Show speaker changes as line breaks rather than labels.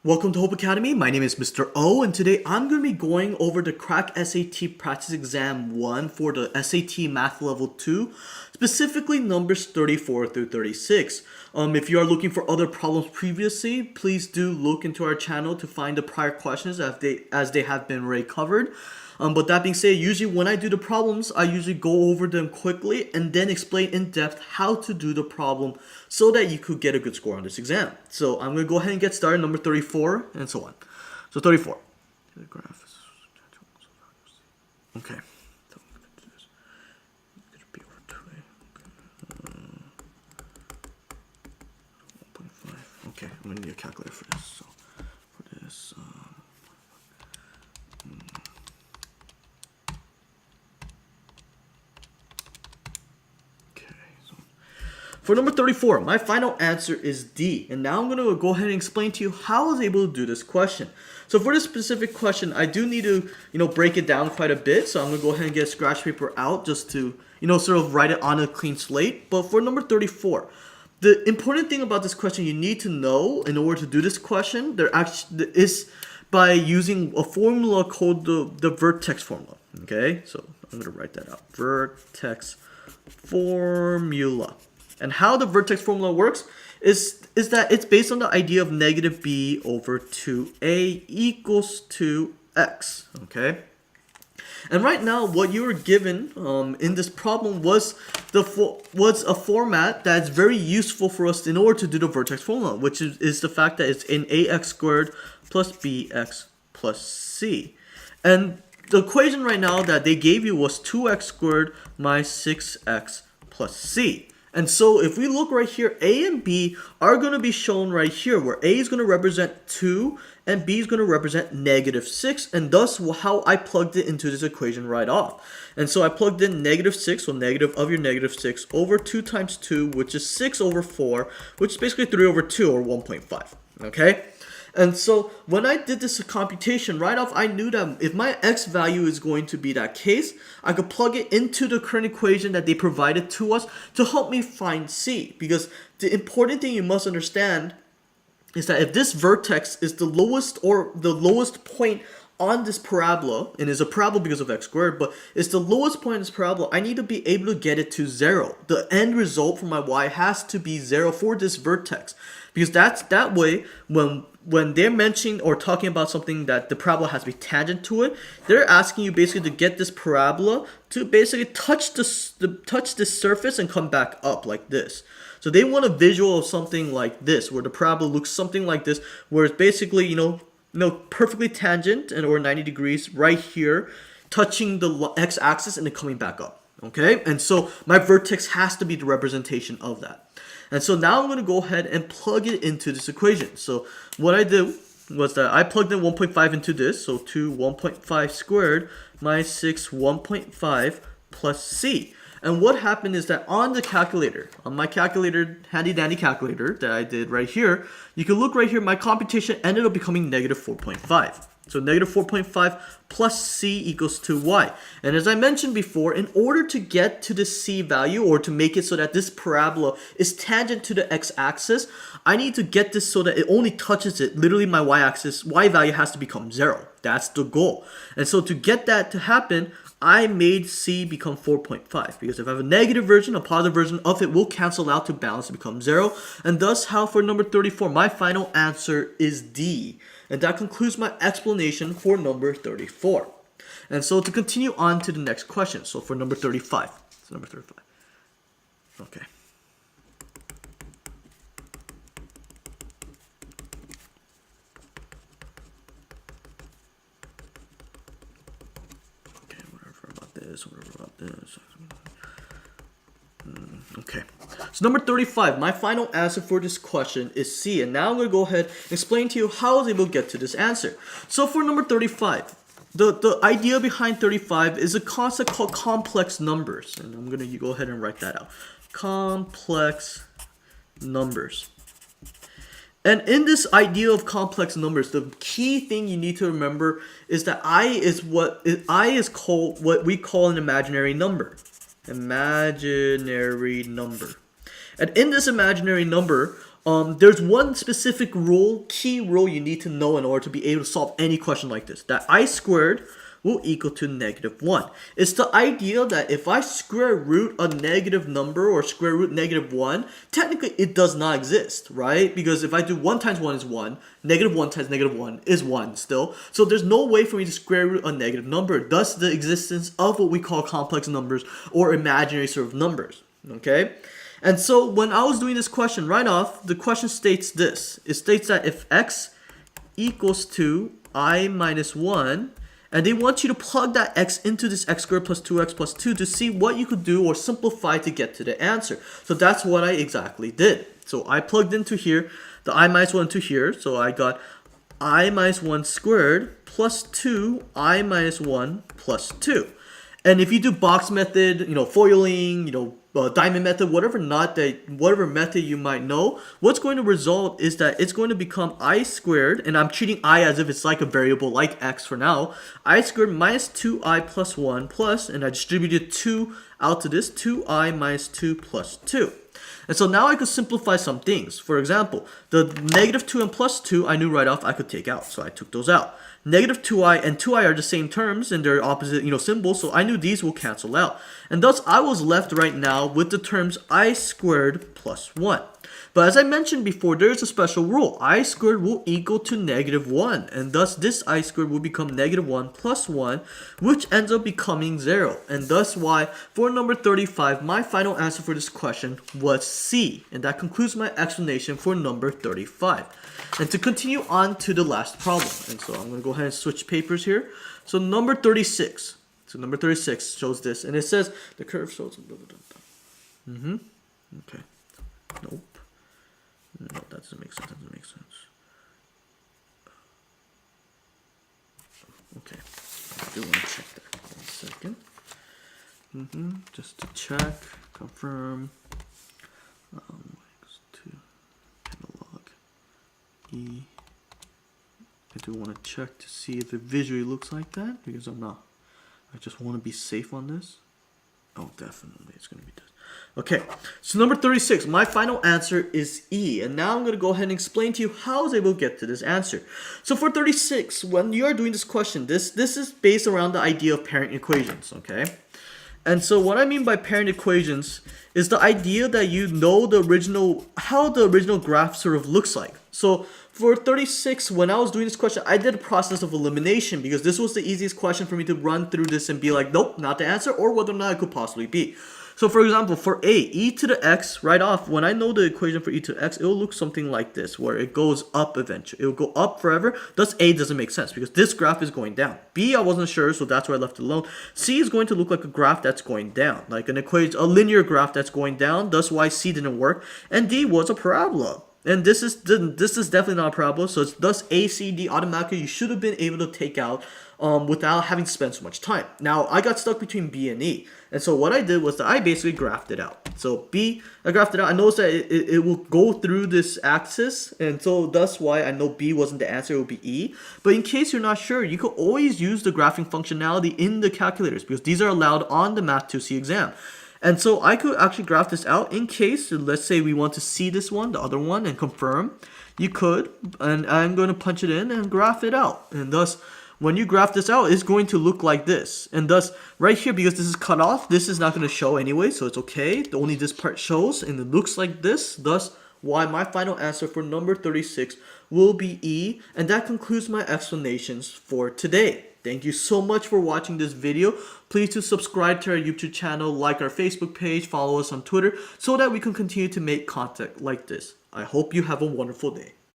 Welcome to Hope Academy. My name is Mr. O, and today I'm going to be going over the CrackSAT Practice Exam 1 for the SAT Math Level 2, specifically numbers 34 through 36. If you are looking for other problems previously, please do look into our channel to find the prior questions as they have been already covered. But that being said, usually when I do the problems, I usually go over them quickly and then explain in depth how to do the problem so that you could get a good score on this exam. So I'm going to go ahead and get started, number 34 and so on. So 34. Okay. Okay, I'm going to need a calculator for this. So for this, for number 34, my final answer is D. And now I'm going to go ahead and explain to you how I was able to do this question. So for this specific question, I do need to, break it down quite a bit. So I'm going to go ahead and get a scratch paper out just to, sort of write it on a clean slate. But for number 34, the important thing about this question you need to know in order to do this question, there actually is by using a formula called the vertex formula. Okay, so I'm going to write that out. Vertex formula. And how the vertex formula works is that it's based on the idea of negative b over 2a equals 2x, okay? And right now, what you were given in this problem was a format that's very useful for us in order to do the vertex formula, which is the fact that it's in ax squared plus bx plus c. And the equation right now that they gave you was 2x squared minus 6x plus c. And so if we look right here, A and B are going to be shown right here, where A is going to represent 2 and B is going to represent negative 6, and thus how I plugged it into this equation right off. And so I plugged in negative 6, so negative of your negative 6, over 2 times 2, which is 6 over 4, which is basically 3 over 2, or 1.5, okay? And so when I did this computation right off, I knew that if my x value is going to be that case, I could plug it into the current equation that they provided to us to help me find c. Because the important thing you must understand is that if this vertex is the lowest point on this parabola, and is a parabola because of x squared, but it's the lowest point in this parabola, I need to be able to get it to 0. The end result for my y has to be 0 for this vertex. Because that way, when they're mentioning or talking about something that the parabola has to be tangent to it, they're asking you basically to get this parabola to basically touch this surface and come back up like this. So they want a visual of something like this, where the parabola looks something like this, where it's basically, perfectly tangent and or 90 degrees right here, touching the x-axis and then coming back up. Okay, and so my vertex has to be the representation of that. And so now I'm going to go ahead and plug it into this equation. So what I did was that I plugged in 1.5 into this. So 2 1.5 squared minus 6 1.5 plus c. And what happened is that on the calculator, on my calculator, handy dandy calculator that I did right here, you can look right here, my computation ended up becoming negative 4.5. So negative 4.5 plus c equals 2y. And as I mentioned before, in order to get to the c value, or to make it so that this parabola is tangent to the x-axis, I need to get this so that it only touches it. Literally my y-axis, y value has to become 0. That's the goal. And so to get that to happen, I made c become 4.5, because if I have a negative version, a positive version of it will cancel out to balance to become 0. And thus how for number 34, my final answer is D. And that concludes my explanation for number 34. And so to continue on to the next question. So for number 35. So number 35. Okay. Okay, whatever about this. Okay, so number 35, my final answer for this question is C. And now I'm going to go ahead and explain to you how I was able to get to this answer. So for number 35, the idea behind 35 is a concept called complex numbers. And I'm going to go ahead and write that out. Complex numbers. And in this idea of complex numbers, the key thing you need to remember is that I is called what we call an imaginary number. Imaginary number. And in this imaginary number, there's one specific rule, key rule you need to know in order to be able to solve any question like this. That I squared will equal to -1. It's the idea that if I square root a negative number or square root -1, technically it does not exist, right? Because if I do 1 times 1 is 1, -1 times -1 is 1 still. So there's no way for me to square root a negative number, thus the existence of what we call complex numbers or imaginary sort of numbers, okay? And so when I was doing this question right off, the question states this. It states that if x equals to I minus 1, and they want you to plug that x into this x squared plus 2x plus 2 to see what you could do or simplify to get to the answer. So that's what I exactly did. So I plugged into here the I minus 1 into here. So I got I minus 1 squared plus 2 I minus 1 plus 2. And if you do box method, foiling, diamond method, whatever method you might know, what's going to result is that it's going to become I squared, and I'm treating I as if it's like a variable like x for now, I squared minus 2i plus 1 plus, and I distributed 2 out to this, 2i minus 2 plus 2. And so now I could simplify some things. For example, the negative 2 and plus 2 I knew right off I could take out, so I took those out. Negative 2i and 2i are the same terms and they're opposite symbols, so I knew these will cancel out. And thus I was left right now with the terms I squared plus 1. But as I mentioned before, there is a special rule. I squared will equal to -1, and thus this I squared will become -1 plus 1, which ends up becoming 0. And thus why, for number 35, my final answer for this question was C. And that concludes my explanation for number 35. And to continue on to the last problem, and so I'm going to go ahead and switch papers here. So number 36. So number 36 shows this, and it says the curve shows. Okay. Nope. No, that doesn't make sense. That doesn't make sense. Okay. I do want to check that. 1 second. Just to check, confirm. To analog E. I do want to check to see if it visually looks like that, because I'm not. I just want to be safe on this. Oh, definitely, it's going to be this. Okay, so number 36, my final answer is E. And now I'm going to go ahead and explain to you how I was able to get to this answer. So for 36, when you are doing this question, this is based around the idea of parent equations, okay? And so what I mean by parent equations is the idea that you know how the original graph sort of looks like. So for 36, when I was doing this question, I did a process of elimination because this was the easiest question for me to run through this and be like, nope, not the answer, or whether or not it could possibly be. So for example, for a, e to the x, right off, when I know the equation for e to the x, it will look something like this, where it goes up eventually. It will go up forever, thus a doesn't make sense, because this graph is going down. B, I wasn't sure, so that's why I left it alone. C is going to look like a graph that's going down, like an equation, a linear graph that's going down, thus why C didn't work. And D was a parabola. And this is definitely not a parabola, so it's thus A, C, D automatically you should have been able to take out without having to spend so much time. Now, I got stuck between B and E. And so what I did was that I basically graphed it out. So B, I graphed it out. I noticed that it will go through this axis. And so that's why I know B wasn't the answer, it would be E. But in case you're not sure, you could always use the graphing functionality in the calculators because these are allowed on the Math 2C exam. And so I could actually graph this out in case, let's say we want to see this one, the other one, and confirm. You could, and I'm going to punch it in and graph it out. And thus, when you graph this out, it's going to look like this. And thus, right here, because this is cut off, this is not going to show anyway, so it's okay. Only this part shows, and it looks like this. Thus, why my final answer for number 36 will be E. And that concludes my explanations for today. Thank you so much for watching this video. Please do subscribe to our YouTube channel, like our Facebook page, follow us on Twitter, so that we can continue to make content like this. I hope you have a wonderful day.